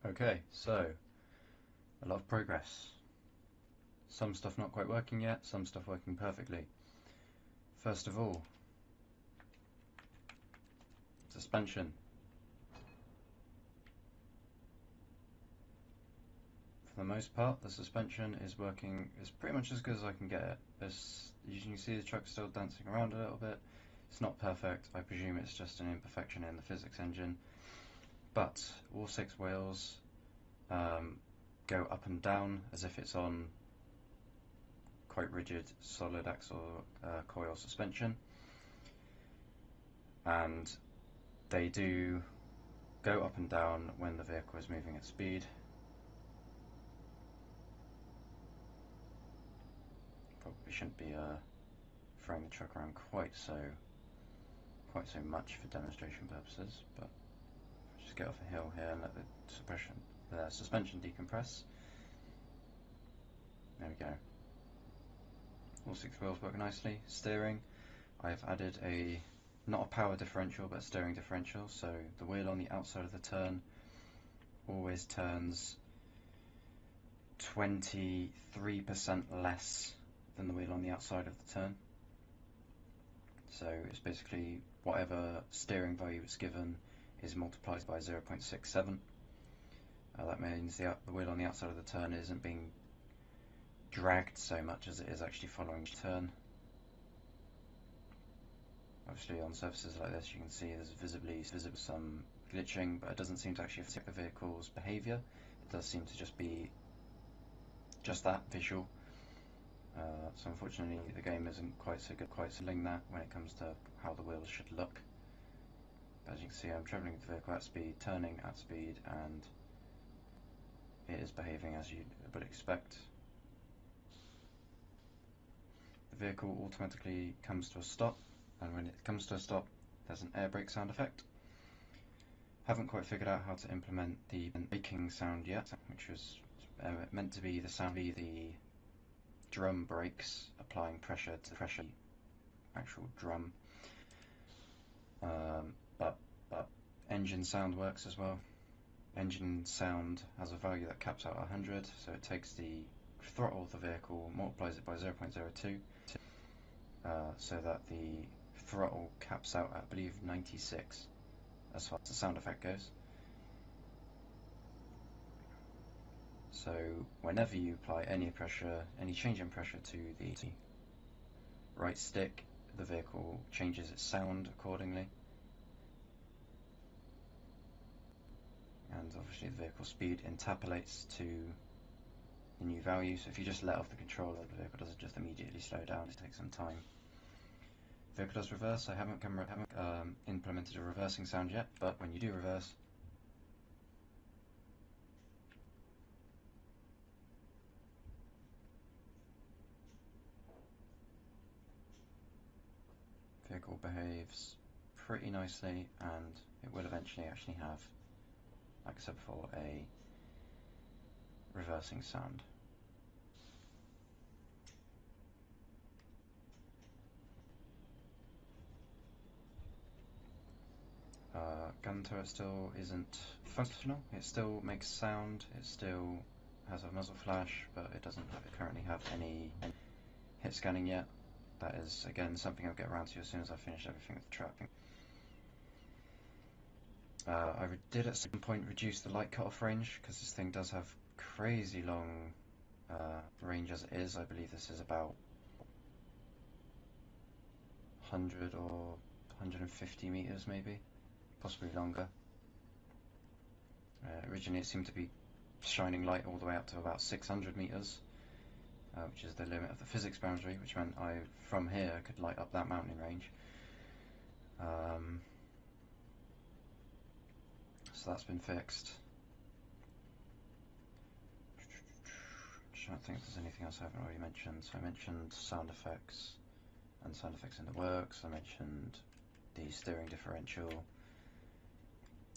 Okay, so a lot of progress. Some stuff not quite working yet, some stuff working perfectly. First of all, suspension. For the most part, the suspension is working, is pretty much as good as I can get it. As you can see, the truck's still dancing around a little bit. It's not perfect. I presume it's just an imperfection in the physics engine. But all 6 wheels go up and down as if it's on quite rigid solid axle coil suspension, and they do go up and down when the vehicle is moving at speed. Probably shouldn't be throwing the truck around quite so much for demonstration purposes, but just get off a hill here and let the suspension decompress. There we go. All 6 wheels work nicely. Steering, I've added not a power differential but a steering differential, so the wheel on the outside of the turn always turns 23% less than the wheel on the outside of the turn. So it's basically whatever steering value it's given is multiplied by 0.67. That means the wheel on the outside of the turn isn't being dragged so much as it is actually following the turn. Obviously on surfaces like this you can see there's visibly some glitching, but it doesn't seem to actually affect the vehicle's behaviour. It does seem to just be just that, visual. So unfortunately the game isn't quite so good at selling that when it comes to how the wheels should look. As you can see, I'm travelling the vehicle at speed, turning at speed, and it is behaving as you would expect. The vehicle automatically comes to a stop, and when it comes to a stop there's an air brake sound effect. Haven't quite figured out how to implement the braking sound yet, which was meant to be the sound of the drum brakes applying pressure to the actual drum. But engine sound works as well. Engine sound has a value that caps out at 100, so it takes the throttle of the vehicle, multiplies it by 0.02, so that the throttle caps out at, I believe, 96 as far as the sound effect goes. So whenever you apply any pressure, any change in pressure to the right stick, the vehicle changes its sound accordingly. And obviously the vehicle speed interpolates to the new value, so if you just let off the controller, the vehicle doesn't just immediately slow down, it takes some time. The vehicle does reverse. I haven't implemented a reversing sound yet, but when you do reverse, the vehicle behaves pretty nicely, and it will eventually actually have, like I said before, a reversing sound. GunTruck still isn't functional. It still makes sound, it still has a muzzle flash, but it doesn't currently have any hit scanning yet. That is, again, something I'll get around to as soon as I finish everything with the truck. I did at some point reduce the light cutoff range, because this thing does have crazy long range as it is. I believe this is about 100 or 150 meters maybe, possibly longer. Originally it seemed to be shining light all the way up to about 600 meters, which is the limit of the physics boundary, which meant I, from here, could light up that mountain range. So that's been fixed. I don't think there's anything else I haven't already mentioned. So I mentioned sound effects and sound effects in the works. I mentioned the steering differential.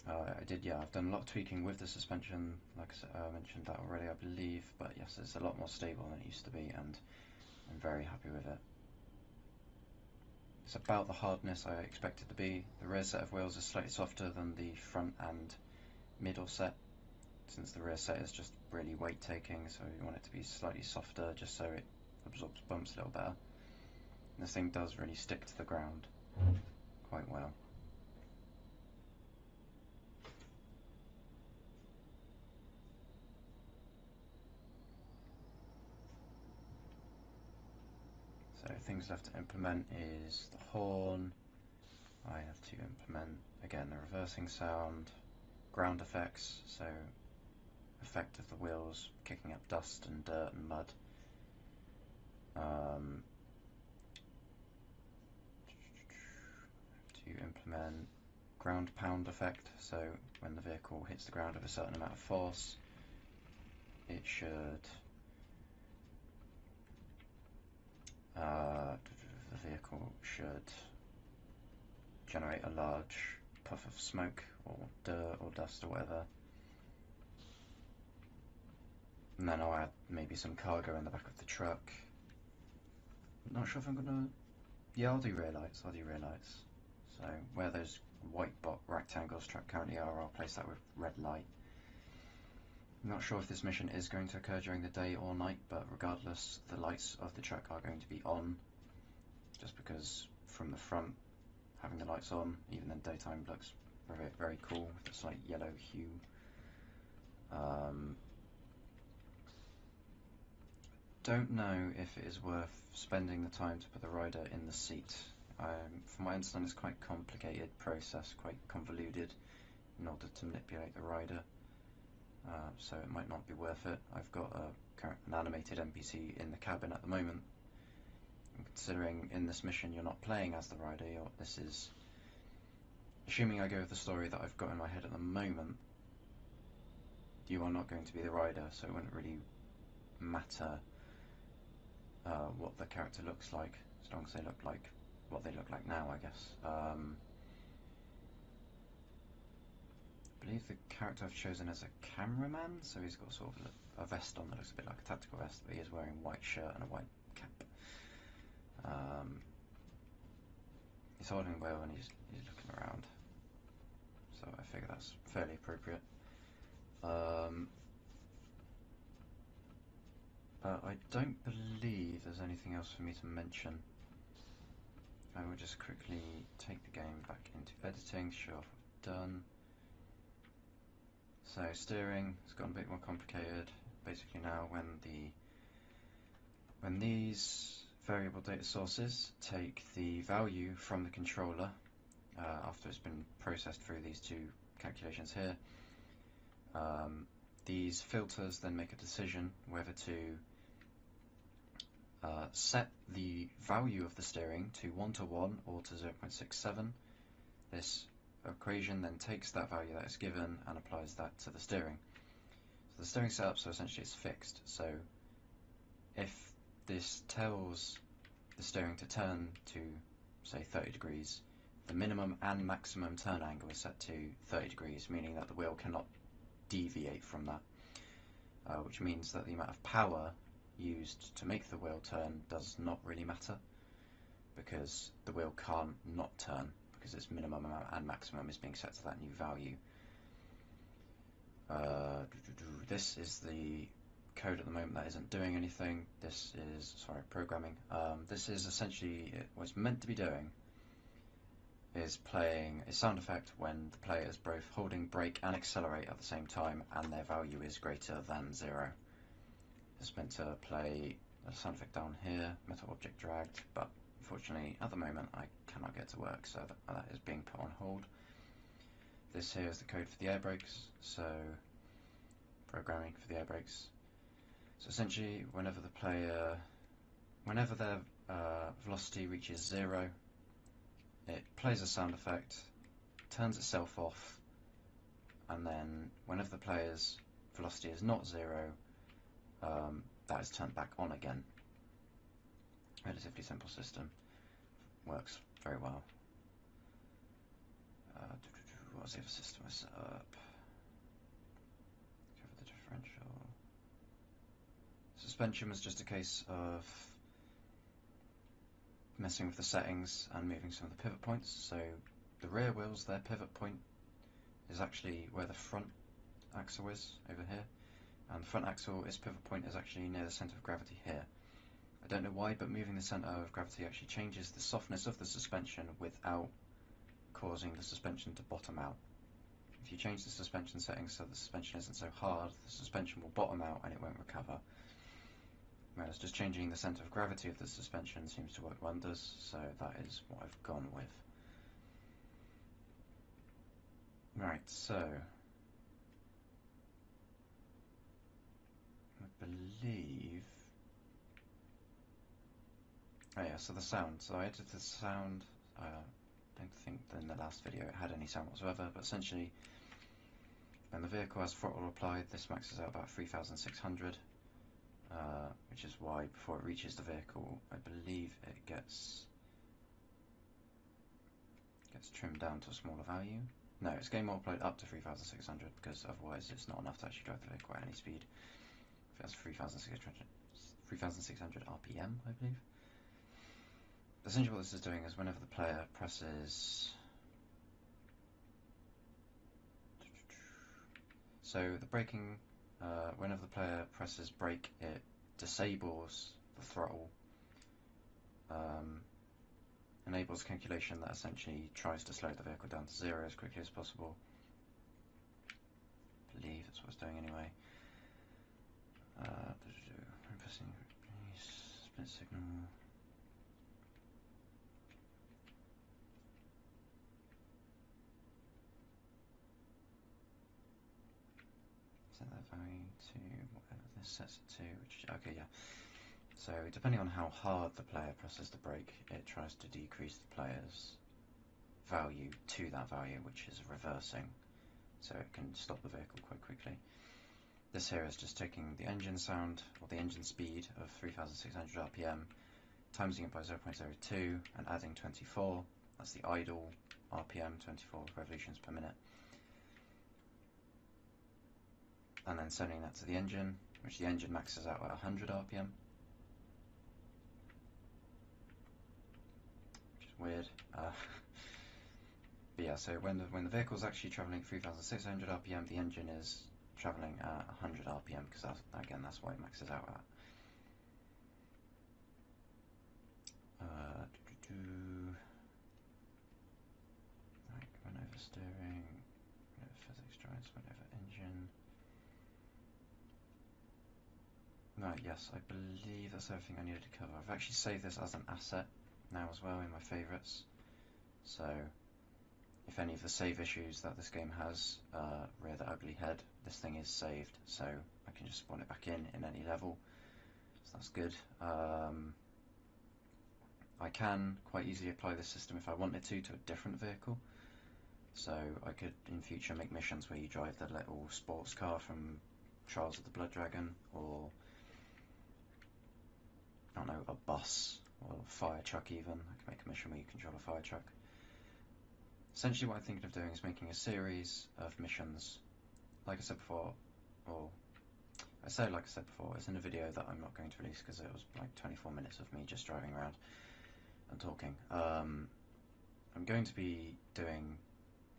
I've done a lot of tweaking with the suspension, like I said, I mentioned that already, I believe, but yes, it's a lot more stable than it used to be, and I'm very happy with it. It's about the hardness I expect it to be. The rear set of wheels is slightly softer than the front and middle set, since the rear set is just really weight taking, so you want it to be slightly softer just so it absorbs bumps a little better. And this thing does really stick to the ground quite well. So things left to implement is the horn. I have to implement, again, the reversing sound, ground effects, so effect of the wheels kicking up dust and dirt and mud. To implement ground pound effect, so when the vehicle hits the ground with a certain amount of force, it should the vehicle should generate a large puff of smoke or dirt or dust or whatever. And then I'll add maybe some cargo in the back of the truck. Not sure if I'm gonna... Yeah, I'll do rear lights, So where those white rectangles truck currently are, I'll place that with red light. I'm not sure if this mission is going to occur during the day or night, but regardless, the lights of the truck are going to be on, just because from the front, having the lights on, even in daytime, looks very, very cool with a slight yellow hue. Don't know if it is worth spending the time to put the rider in the seat. From what I understand, it's quite a complicated process, quite convoluted in order to manipulate the rider. So it might not be worth it. I've got an animated NPC in the cabin at the moment. And considering in this mission you're not playing as the rider, this is, assuming I go with the story that I've got in my head at the moment, you are not going to be the rider, so it wouldn't really matter what the character looks like, as long as they look like what they look like now, I guess. I believe the character I've chosen as a cameraman, so he's got sort of a vest on that looks a bit like a tactical vest, but he is wearing a white shirt and a white cap. He's holding a wheel and he's looking around, so I figure that's fairly appropriate. But I don't believe there's anything else for me to mention. I will just quickly take the game back into editing, show off what I've done. So steering has gotten a bit more complicated. Basically now when these variable data sources take the value from the controller after it's been processed through these two calculations here, these filters then make a decision whether to set the value of the steering to 1:1 or to 0.67. This equation then takes that value that is given and applies that to the steering. So the steering setup, so essentially it's fixed. So if this tells the steering to turn to, say, 30 degrees, the minimum and maximum turn angle is set to 30 degrees, meaning that the wheel cannot deviate from that, which means that the amount of power used to make the wheel turn does not really matter, because the wheel can't not turn, because its minimum and maximum is being set to that new value. This is the code at the moment that isn't doing anything. This is, sorry, programming. This is essentially what it's meant to be doing, is playing a sound effect when the player is both holding brake and accelerate at the same time and their value is greater than 0. It's meant to play a sound effect down here, metal object dragged, but unfortunately at the moment I cannot get to work, so that is being put on hold. This here is the code for the air brakes, so programming for the air brakes. So essentially whenever their velocity reaches 0, it plays a sound effect, turns itself off, and then whenever the player's velocity is not 0, that is turned back on again. Relatively simple system, works very well. What was the other system I set up? Cover the differential. Suspension was just a case of messing with the settings and moving some of the pivot points. So the rear wheels, their pivot point is actually where the front axle is over here, and the front axle, its pivot point is actually near the centre of gravity here. I don't know why, but moving the centre of gravity actually changes the softness of the suspension without causing the suspension to bottom out. If you change the suspension settings so the suspension isn't so hard, the suspension will bottom out and it won't recover. Whereas just changing the centre of gravity of the suspension seems to work wonders, so that is what I've gone with. Right, so I believe... Oh yeah, so the sound. So I edited the sound. I don't think that in the last video it had any sound whatsoever, but essentially when the vehicle has throttle applied, this maxes out about 3,600, which is why before it reaches the vehicle, I believe it gets trimmed down to a smaller value. No, it's getting multiplied up to 3,600 because otherwise it's not enough to actually drive the vehicle at any speed. If that's 3,600 RPM, I believe. Essentially what this is doing is whenever the player presses... So the braking, whenever the player presses brake, it disables the throttle, enables calculation that essentially tries to slow the vehicle down to 0 as quickly as possible. I believe that's what it's doing anyway. I'm pressing split signal. Set that value to whatever this sets it to, which, okay, yeah. So depending on how hard the player presses the brake, it tries to decrease the player's value to that value, which is reversing, so it can stop the vehicle quite quickly. This here is just taking the engine sound, or the engine speed of 3,600 RPM, timesing it by 0.02 and adding 24, that's the idle RPM, 24 revolutions per minute. And then sending that to the engine, which the engine maxes out at 100 RPM. Which is weird. But yeah, so when the vehicle's actually travelling 3,600 RPM, the engine is travelling at 100 RPM, because again, that's what it maxes out at. Right, went over steering, went over physics drives, went over engine. Right, yes, I believe that's everything I needed to cover. I've actually saved this as an asset now as well in my favourites. So if any of the save issues that this game has rear the ugly head, this thing is saved, so I can just spawn it back in any level. So that's good. I can quite easily apply this system if I wanted to a different vehicle. So I could in future make missions where you drive the little sports car from Trials of the Blood Dragon, or I don't know, a bus or a fire truck even. I can make a mission where you control a fire truck. Essentially what I'm thinking of doing is making a series of missions, like I said before, or I say like I said before, it's in a video that I'm not going to release because it was like 24 minutes of me just driving around and talking. I'm going to be doing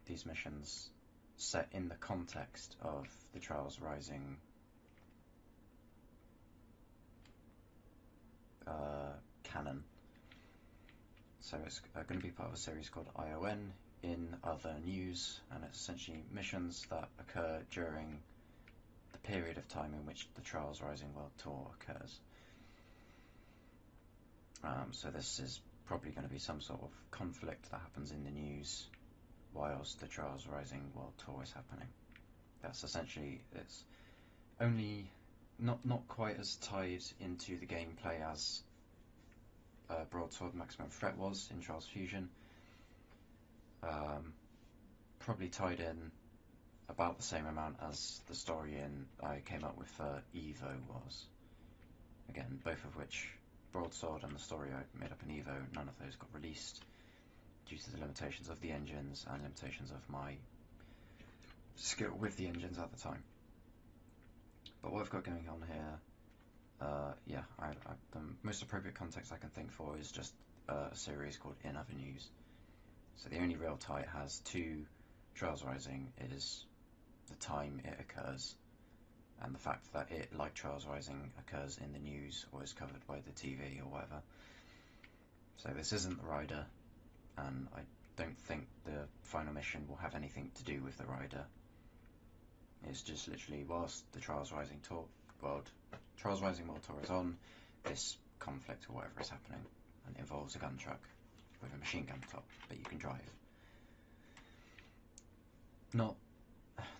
these missions set in the context of the Trials Rising canon. So it's going to be part of a series called ION, in other news, and it's essentially missions that occur during the period of time in which the Trials Rising World Tour occurs. So this is probably going to be some sort of conflict that happens in the news whilst the Trials Rising World Tour is happening. That's essentially, it's only not quite as tied into the gameplay as Broadsword Maximum Threat was in Trials Fusion. Probably tied in about the same amount as the story I came up with for Evo was. Again, both of which, Broadsword and the story I made up in Evo, none of those got released due to the limitations of the engines and limitations of my skill with the engines at the time. But what I've got going on here, yeah, the most appropriate context I can think for is just a series called In Other News. So the only real tie it has to Trials Rising is the time it occurs, and the fact that it, like Trials Rising, occurs in the news or is covered by the TV or whatever. So this isn't the rider, and I don't think the final mission will have anything to do with the rider. It's just literally whilst the Trials Rising World Tour is on, this conflict or whatever is happening, and it involves a gun truck with a machine gun top that you can drive. Not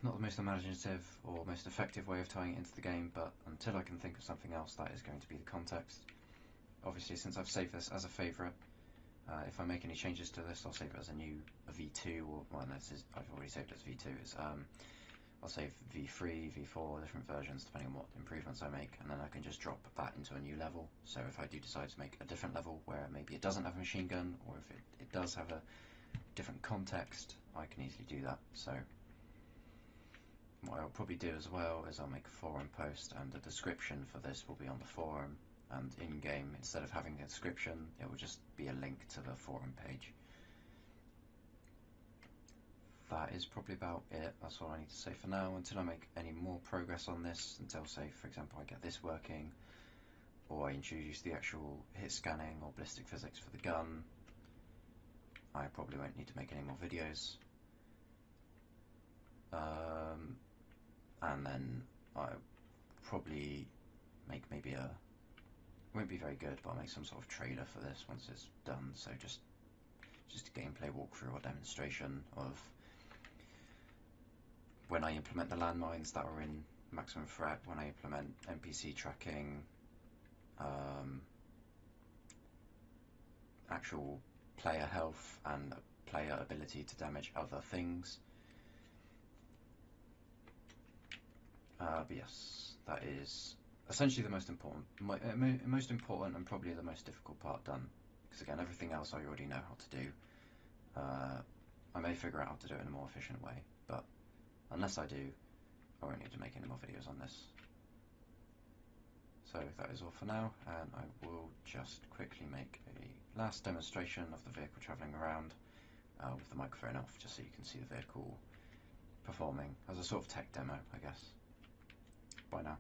the most imaginative or most effective way of tying it into the game, but until I can think of something else, that is going to be the context. Obviously, since I've saved this as a favourite, if I make any changes to this, I'll save it as a V2, or well, I've already saved it as V2. I'll save V3, V4, different versions depending on what improvements I make, and then I can just drop that into a new level. So if I do decide to make a different level where maybe it doesn't have a machine gun, or if it does have a different context, I can easily do that. So what I'll probably do as well is I'll make a forum post, and the description for this will be on the forum, and in-game, instead of having a description, it will just be a link to the forum page. That is probably about it. That's all I need to say for now, until I make any more progress on this, until, say, for example, I get this working, or I introduce the actual hit scanning or ballistic physics for the gun. I probably won't need to make any more videos. And then I'll probably make maybe it won't be very good, but I'll make some sort of trailer for this once it's done, so just a gameplay walkthrough or demonstration of when I implement the landmines that are in maximum threat, when I implement NPC tracking, actual player health and player ability to damage other things. But yes, that is essentially the most important and probably the most difficult part done, because again, everything else I already know how to do. I may figure out how to do it in a more efficient way, but unless I do, I won't need to make any more videos on this. So that is all for now, and I will just quickly make a last demonstration of the vehicle travelling around with the microphone off, just so you can see the vehicle performing as a sort of tech demo, I guess. Bye now.